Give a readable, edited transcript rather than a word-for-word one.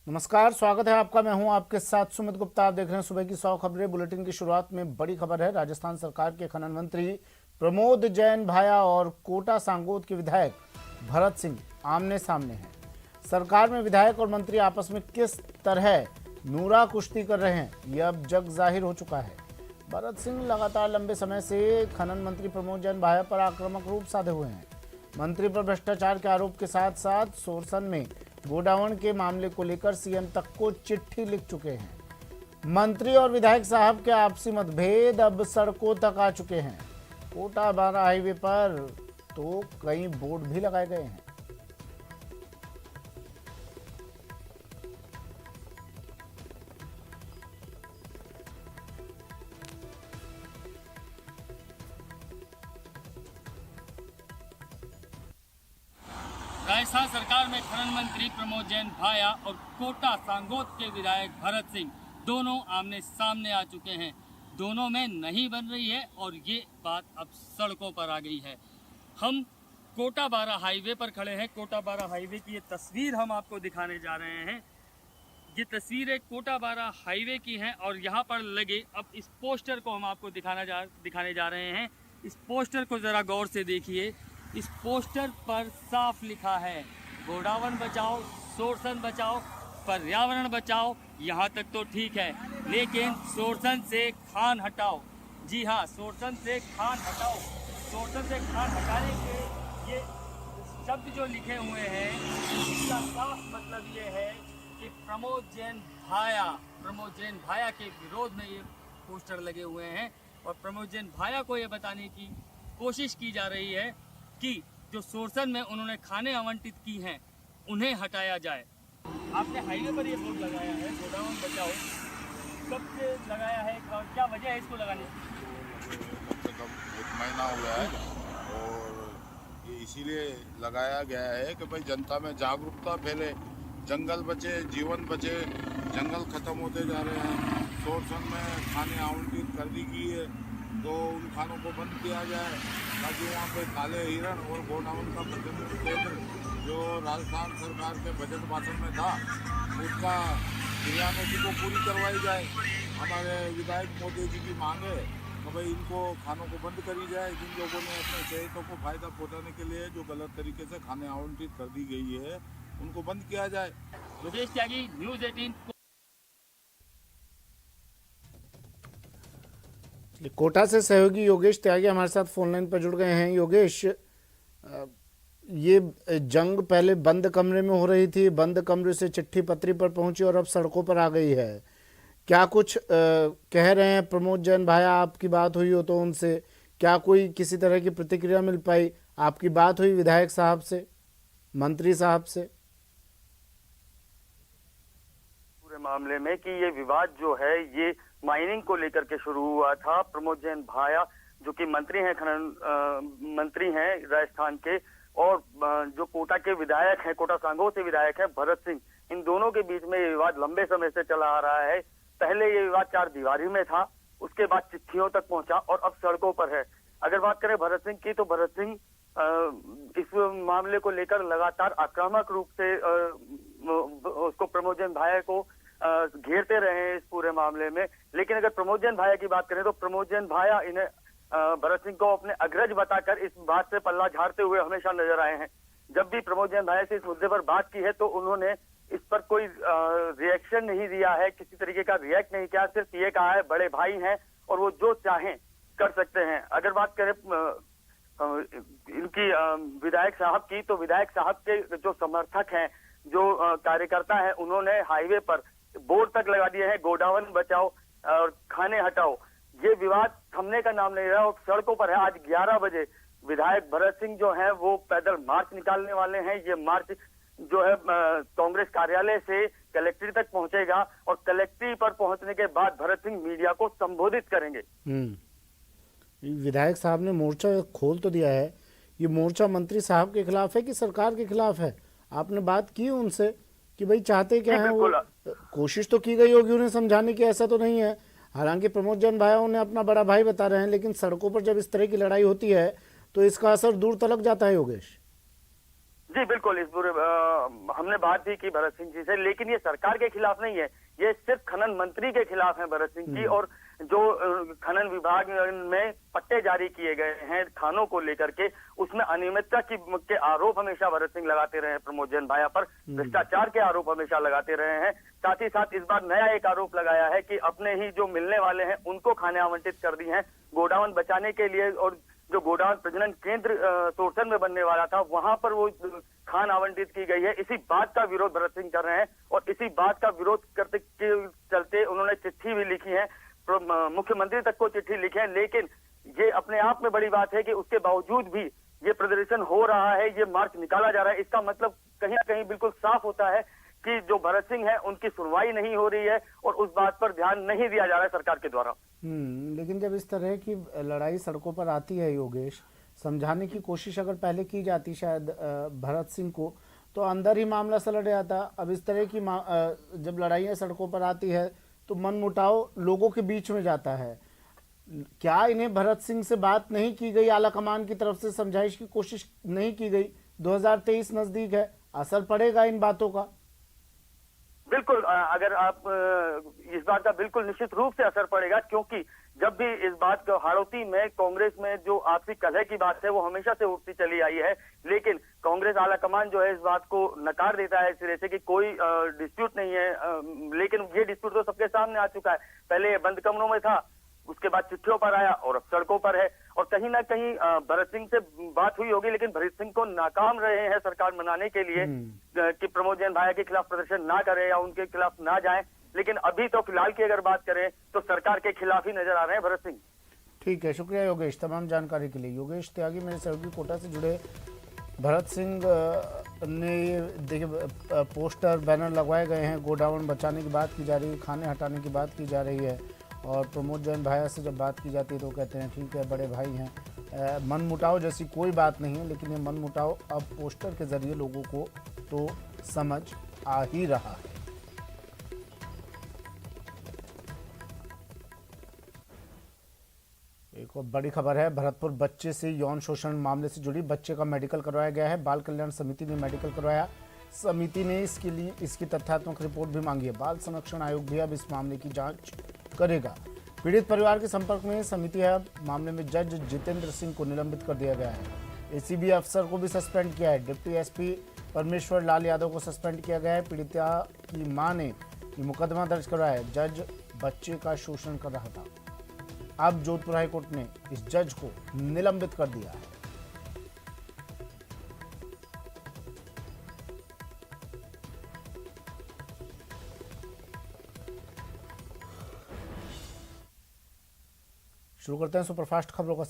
नमस्कार, स्वागत है आपका। मैं हूं आपके साथ सुमित गुप्ता। आप देख रहे हैं सुबह की 100 खबरें। बुलेटिन की शुरुआत में बड़ी खबर है। राजस्थान सरकार के खनन मंत्री प्रमोद जैन भाया और कोटा सांगोद के विधायक भरत सिंह आमने सामने हैं। सरकार में विधायक और मंत्री आपस में किस तरह नूरा कुश्ती कर रहे हैं, यह अब जग जाहिर हो चुका है। भरत सिंह लगातार लंबे समय से खनन मंत्री प्रमोद जैन भाया पर आक्रामक रूप साधे हुए हैं। मंत्री पर भ्रष्टाचार के आरोप के साथ साथ सोरसन में गोडाउन के मामले को लेकर सीएम तक को चिट्ठी लिख चुके हैं। मंत्री और विधायक साहब के आपसी मतभेद अब सड़कों तक आ चुके हैं। कोटा बारा हाईवे पर तो कई बोर्ड भी लगाए गए हैं। राजस्थान सरकार में खनन मंत्री प्रमोद जैन भाया और कोटा सांगोद के विधायक भरत सिंह दोनों आमने सामने आ चुके हैं। दोनों में नहीं बन रही है और ये बात अब सड़कों पर आ गई है। हम कोटा बारा हाईवे पर खड़े हैं। कोटा बारा हाईवे की ये तस्वीर हम आपको दिखाने जा रहे हैं। ये तस्वीरें कोटा बारा हाईवे की हैं और यहाँ पर लगे अब इस पोस्टर को हम आपको दिखाने जा रहे हैं। इस पोस्टर को ज़रा गौर से देखिए। इस पोस्टर पर साफ लिखा है, गोडावण बचाओ, सोरसन बचाओ, पर्यावरण बचाओ। यहाँ तक तो ठीक है, लेकिन सोरसन से खान हटाओ। जी हाँ, सोरसन से खान हटाओ। सोरसन से खान हटाने के ये शब्द जो लिखे हुए हैं, इसका साफ मतलब ये है कि प्रमोद जैन भाया के विरोध में ये पोस्टर लगे हुए हैं और प्रमोद जैन भाया को ये बताने की कोशिश की जा रही है कि जो सोरसन में उन्होंने खाने आवंटित की हैं उन्हें हटाया जाए। आपने हाईवे पर ये बोर्ड लगाया है, गोडाउन बचाओ, कब से लगाया है और क्या वजह है इसको लगाने की? कम से कम 1 महीना हो गया है और ये इसीलिए लगाया गया है कि भाई जनता में जागरूकता फैले, जंगल बचे, जीवन बचे। जंगल खत्म होते जा रहे हैं। सोरसन में खाने आवंटित कर दी गई है तो उन खानों को बंद किया जाए ताकि वहाँ पे काले हिरण और गोडाउन का प्रजनन केंद्र जो राजस्थान सरकार के बजट भाषण में था उसका क्रियान्वयन को पूरी करवाई जाए। हमारे विधायक मोदी जी की मांग है कि भाई इनको खानों को बंद करी जाए। जिन लोगों ने अपने सेहतों को फायदा पहुँचाने के लिए जो गलत तरीके से खाने आवंटित कर दी गई है उनको बंद किया जाए। योगेश त्यागी, न्यूज़ 18। कोटा से सहयोगी योगेश त्यागी हमारे साथ फोन लाइन पर जुड़ गए हैं। योगेश, ये जंग पहले बंद कमरे में हो रही थी, बंद कमरे से चिट्ठी पत्री पर पहुंची और अब सड़कों पर आ गई है। क्या कुछ कह रहे हैं प्रमोद जैन भाया? आपकी बात हुई हो तो उनसे क्या कोई किसी तरह की प्रतिक्रिया मिल पाई? आपकी बात हुई विधायक साहब से, मंत्री साहब से? पूरे मामले में कि ये विवाद जो है ये माइनिंग को लेकर के शुरू हुआ था। प्रमोद जैन भाया जो कि मंत्री हैं, खनन मंत्री हैं राजस्थान के, और जो कोटा के विधायक हैं, कोटा सांगोद से विधायक हैं भरत सिंह, इन दोनों के बीच में ये विवाद लंबे समय से चला आ रहा है। पहले ये विवाद 4 दीवारी में था, उसके बाद चिट्ठियों तक पहुंचा और अब सड़कों पर है। अगर बात करें भरत सिंह की तो भरत सिंह इस मामले को लेकर लगातार आक्रामक रूप से उसको प्रमोद जैन भाया को घेरते रहे हैं इस पूरे मामले में। लेकिन अगर प्रमोद जैन भाया की बात करें तो प्रमोद जैन भाया इन्हें भरत सिंह को अपने अग्रज बताकर इस बात से पल्ला झाड़ते हुए हमेशा नजर आए हैं। जब भी प्रमोद जैन भाया से इस मुद्दे पर बात की है तो उन्होंने इस पर कोई रिएक्शन नहीं दिया है, किसी तरीके का रिएक्ट नहीं किया। सिर्फ ये कहा है बड़े भाई हैं और वो जो चाहें कर सकते हैं। अगर बात करें इनकी विधायक साहब की तो विधायक साहब के जो समर्थक हैं, जो कार्यकर्ता हैं, उन्होंने हाईवे पर बोर्ड तक लगा दिए हैं, गोडाउन बचाओ और खाने हटाओ। ये विवाद थमने का नाम नहीं रहा और सड़कों पर है। आज 11 बजे विधायक भरत सिंह जो हैं वो पैदल मार्च निकालने वाले हैं। ये मार्च जो है कांग्रेस कार्यालय से कलेक्ट्रेट तक पहुंचेगा और कलेक्ट्रेट पर पहुंचने के बाद भरत सिंह मीडिया को संबोधित करेंगे। विधायक साहब ने मोर्चा खोल तो दिया है। ये मोर्चा मंत्री साहब के खिलाफ है कि सरकार के खिलाफ है? आपने बात की उनसे कि भाई चाहते क्या है? वो कोशिश तो की गई होगी उन्हें समझाने की, ऐसा तो नहीं है। हालांकि प्रमोद जैन भाया उन्हें अपना बड़ा भाई बता रहे हैं, लेकिन सड़कों पर जब इस तरह की लड़ाई होती है तो इसका असर दूर तलक जाता है। योगेश, जी बिल्कुल, इस पूरे हमने बात भी की भरत सिंह जी से, लेकिन ये सरकार के खिलाफ नहीं है, ये सिर्फ खनन मंत्री के खिलाफ है भरत सिंह जी। और जो खनन विभाग में पट्टे जारी किए गए हैं खानों को लेकर के, उसमें अनियमितता के आरोप हमेशा भरत सिंह लगाते रहे हैं प्रमोद जैन भाया पर, भ्रष्टाचार के आरोप हमेशा लगाते रहे हैं। साथ ही साथ इस बार नया एक आरोप लगाया है कि अपने ही जो मिलने वाले हैं उनको खाने आवंटित कर दी हैं गोडाउन बचाने के लिए, और जो गोडाउन प्रजनन केंद्र तोरसन में बनने वाला था वहां पर वो खान आवंटित की गई है। इसी बात का विरोध भरत सिंह कर रहे हैं और इसी बात का विरोध करते के चलते उन्होंने चिट्ठी भी लिखी है, मुख्यमंत्री तक को चिट्ठी लिखी है। लेकिन ये अपने आप में बड़ी बात है कि उसके बावजूद भी ये प्रदर्शन हो रहा है, ये मार्च निकाला जा रहा है। इसका मतलब कहीं ना कहीं बिल्कुल साफ होता है कि जो भरत सिंह है उनकी सुनवाई नहीं हो रही है और उस बात पर ध्यान नहीं दिया जा रहा है सरकार के द्वारा। लेकिन जब इस तरह की लड़ाई सड़कों पर आती है योगेश, समझाने की कोशिश अगर पहले की जाती शायद भरत सिंह को, तो अंदर ही मामला सलट जाता। अब इस तरह की जब लड़ाइयाँ सड़कों पर आती है तो मनमुटाव लोगों के बीच में जाता है। क्या इन्हें भरत सिंह से बात नहीं की गई, आला कमान की तरफ से समझाइश की कोशिश नहीं की गई? 2023 नजदीक है, असर पड़ेगा इन बातों का? बिल्कुल, अगर आप इस बात का बिल्कुल निश्चित रूप से असर पड़ेगा, क्योंकि जब भी इस बात को हाड़ौती में कांग्रेस में जो आपसी कलह की बात है वो हमेशा से उठती चली आई है, लेकिन कांग्रेस आला कमान जो है इस बात को नकार देता है सिरे से कि कोई डिस्प्यूट नहीं है। लेकिन ये डिस्प्यूट तो सबके सामने आ चुका है, पहले बंद कमरों में था, उसके बाद चिट्ठियों पर आया और अब सड़कों पर है। और कहीं ना कहीं भरत सिंह से बात हुई होगी, लेकिन भरत सिंह को नाकाम रहे हैं सरकार मनाने के लिए कि प्रमोद जैन भाया के खिलाफ प्रदर्शन ना करें या उनके खिलाफ ना जाएं। लेकिन अभी तो फिलहाल की अगर बात करें तो सरकार के खिलाफ ही नजर आ रहे हैं भरत सिंह। ठीक है, शुक्रिया योगेश तमाम जानकारी के लिए। योगेश त्यागी मेरे सहयोगी कोटा से जुड़े। भरत सिंह ने देखिए पोस्टर बैनर लगवाए गए हैं, गोडाउन बचाने की बात की जा रही है, खाने हटाने की बात की जा रही है, और प्रमोद जैन भाया से जब बात की जाती है तो कहते हैं ठीक है बड़े भाई हैं, मन मुटाव जैसी कोई बात नहीं है। लेकिन ये मन मुटाव अब पोस्टर के जरिए लोगों को तो समझ आ ही रहा है। एक और बड़ी खबर है, भरतपुर बच्चे से यौन शोषण मामले से जुड़ी, बच्चे का मेडिकल करवाया गया है। बाल कल्याण समिति ने मेडिकल करवाया, समिति ने इसकी तथ्यात्मक रिपोर्ट भी मांगी है। बाल संरक्षण आयोग भी अब इस मामले की जांच करेगा। पीड़ित परिवार के संपर्क में समिति है। मामले में जज जितेंद्र सिंह को निलंबित कर दिया गया है। एसीबी अफसर को भी सस्पेंड किया है। डिप्टी एसपी परमेश्वर लाल यादव को सस्पेंड किया गया है। पीड़िता की मां ने ये मुकदमा दर्ज करवाया है। जज बच्चे का शोषण कर रहा था। अब जोधपुर हाईकोर्ट ने इस जज को निलंबित कर दिया है। शुरू करते हैं सुपरफास्ट खबरों का